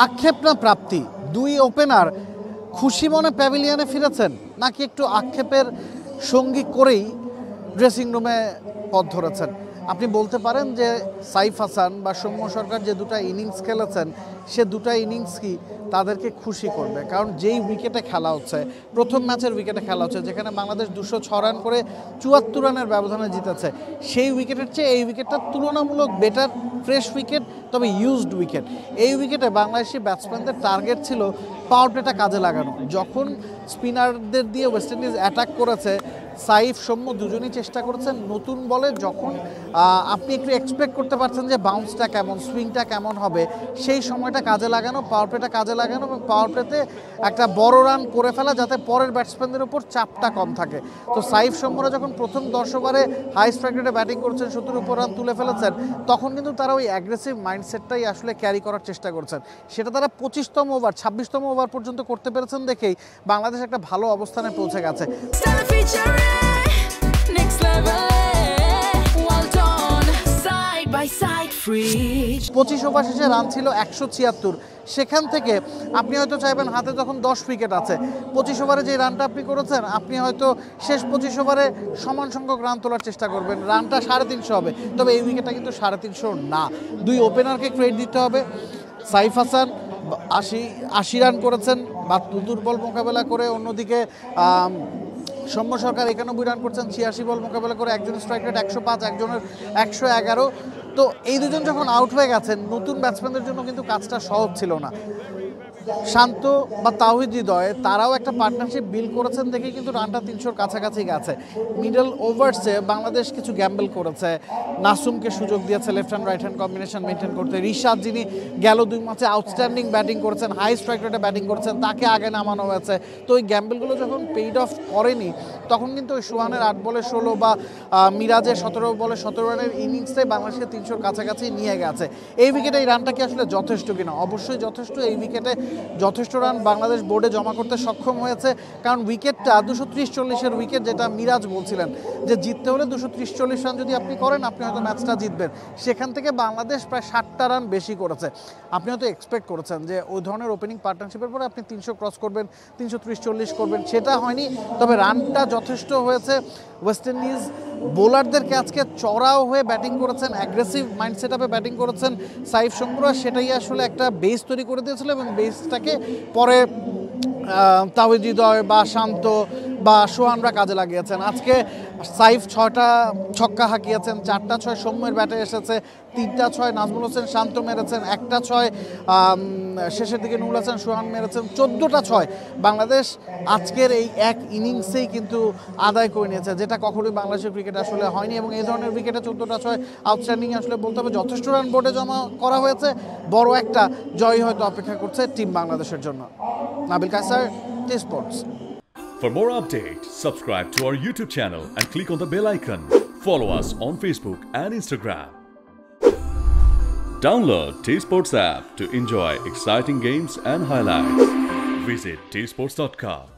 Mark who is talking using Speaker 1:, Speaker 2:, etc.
Speaker 1: আক্ষেপ না প্রাপ্তি, দুই ওপেনার খুশি মনে প্যাভিলিয়নে ফিরেছেন নাকি একটু আক্ষেপের সঙ্গী করেই ড্রেসিং রুমে পথ ধরেছেন? আপনি বলতে পারেন যে সাইফ হাসান বা সৌম্য সরকার যে দুটা ইনিংস খেলেছেন সে দুটা ইনিংস কি তাদেরকে খুশি করবে? কারণ যেই উইকেটে খেলা হচ্ছে, প্রথম ম্যাচের উইকেটে খেলা হচ্ছে যেখানে বাংলাদেশ 206 রান করে 74 রানের ব্যবধানে জিতেছে, সেই উইকেটের চেয়ে এই উইকেটটা তুলনামূলক বেটার, ফ্রেশ উইকেট, তবে ইউজড উইকেট। এই উইকেটে বাংলাদেশি ব্যাটসম্যানদের টার্গেট ছিল পাওয়ার প্লেটা কাজে লাগানো। যখন স্পিনারদের দিয়ে ওয়েস্ট ইন্ডিজ অ্যাটাক করেছে, সাইফ সৌম্য দুজনই চেষ্টা করেছেন নতুন বলে, যখন আপনি একটু এক্সপেক্ট করতে পারছেন যে বাউন্সটা কেমন, সুইংটা কেমন হবে, সেই সময়টা কাজে লাগানো, পাওয়ার প্লেটা কাজে লাগানো এবং পাওয়ার প্লেতে একটা বড় রান করে ফেলা যাতে পরের ব্যাটসম্যানদের উপর চাপটা কম থাকে। তো সাইফ সৌম্যরা যখন প্রথম 10 ওভারে হাই স্ট্রাইক রেটে ব্যাটিং করছেন, 70 উপর রান তুলে ফেলেছেন, তখন কিন্তু তারা ওই অ্যাগ্রেসিভ মাইন্ডসেটটাই আসলে ক্যারি করার চেষ্টা করছেন। সেটা তারা 25তম ওভার 26তম ওভার পর্যন্ত করতে পেরেছেন দেখেই বাংলাদেশ একটা ভালো অবস্থানে পৌঁছে গেছে। 25 ওভার শেষে রান ছিল 176। সেখান থেকে আপনি হয়তো চাইবেন হাতে তখন 10 উইকেট আছে, 25 ওভারে যে রানটা আপনি করেছেন, আপনি হয়তো শেষ 25 ওভারে সমান সংখ্যক রান তোলার চেষ্টা করবেন, রানটা 350 হবে। তবে এই উইকেটটা কিন্তু 350 না। দুই ওপেনারকে ক্রেডিট দিতে হবে। সাইফ হাসান 80 রান করেছেন বা দুর্বল মোকাবেলা করে, অন্যদিকে সৌম্য সরকার 91 রান করছেন 86 বল মোকাবেলা করে, একজনের স্ট্রাইক রেট 105, একজনের 111। তো এই দুজন যখন আউট হয়ে গেছেন, নতুন ব্যাটসম্যানদের জন্য কিন্তু কাজটা সহজ ছিল না। শান্ত বা তাওহিদ হৃদয় তারাও একটা পার্টনারশিপ বিল্ড করেছেন দেখে কিন্তু রানটা 300-র কাছাকাছি গেছে। মিডল ওভার্সে বাংলাদেশ কিছু গ্যাম্বল করেছে, নাসুমকে সুযোগ দিয়েছে left hand right hand combination maintain করতে। রিশাদ, যিনি গেল 2 ম্যাচে আউটস্ট্যান্ডিং ব্যাটিং করেছেন, হাই স্ট্রাইক রেটে ব্যাটিং করেছেন, তাকে আগে নামানো হয়েছে। তো ওই গ্যাম্বলগুলো যখন পেইড অফ করেনি, তখন কিন্তু ওই সোহানের 8 বলে 16 বা মিরাজের 17 বলে 17 রানের ইনিংসটাই বাংলাদেশকে 300-র কাছাকাছি নিয়ে গেছে। এই উইকেটে এই রানটা কি আসলে যথেষ্ট কিনা? অবশ্যই যথেষ্ট। এই উইকেটে যথেষ্ট রান বাংলাদেশ বোর্ডে জমা করতে সক্ষম হয়েছে, কারণ উইকেটটা 230-40-এর উইকেট, যেটা মিরাজ বলছিলেন যে জিততে হলে 230-40 রান যদি আপনি করেন, আপনি হয়তো ম্যাচটা জিতবেন। সেখান থেকে বাংলাদেশ প্রায় 60টা রান বেশি করেছে। আপনি হয়তো এক্সপেক্ট করেছেন যে ওই ধরনের ওপেনিং পার্টনারশিপের পরে আপনি 300 ক্রস করবেন, 330-40 করবেন, সেটা হয়নি। তবে রানটা যথেষ্ট হয়েছে। ওয়েস্ট ইন্ডিজ বোলারদেরকে আজকে চড়াও হয়ে ব্যাটিং করেছেন, অ্যাগ্রেসিভ মাইন্ডসেট আপে ব্যাটিং করেছেন সাইফ সৌম্যরা, সেটাই আসলে একটা বেস তৈরি করে দিয়েছিল এবং বেসটাকে পরে তাওহিদ হৃদয় বা শান্ত বা সোহানরা কাজে লাগিয়েছেন। আজকে সাইফ 6টা ছক্কা হাঁকিয়েছেন, 4টা 6 সৌম্যের ব্যাটে এসেছে, 3টা 6 নাজমুল হোসেন শান্ত মেরেছেন, 1টা 6 শেষের দিকে নুরুল হাসান সোহান মেরেছেন, 14টা 6 বাংলাদেশ আজকের এই এক ইনিংসেই কিন্তু আদায় করে নিয়েছে, যেটা কখনোই বাংলাদেশের ক্রিকেটে আসলে হয়নি। এবং এই ধরনের উইকেটে 14টা 6 আউটস্ট্যান্ডিং আসলে বলতে হবে যথেষ্ট রান বোর্ডে জমা করা হয়েছে। বড় একটা জয় হয়তো অপেক্ষা করছে টিম বাংলাদেশের জন্য। Nabil Kaiser, T Sports.
Speaker 2: For more updates, subscribe to our YouTube channel and click on the bell icon. Follow us on Facebook and Instagram. Download T Sports app to enjoy exciting games and highlights. Visit tsports.com.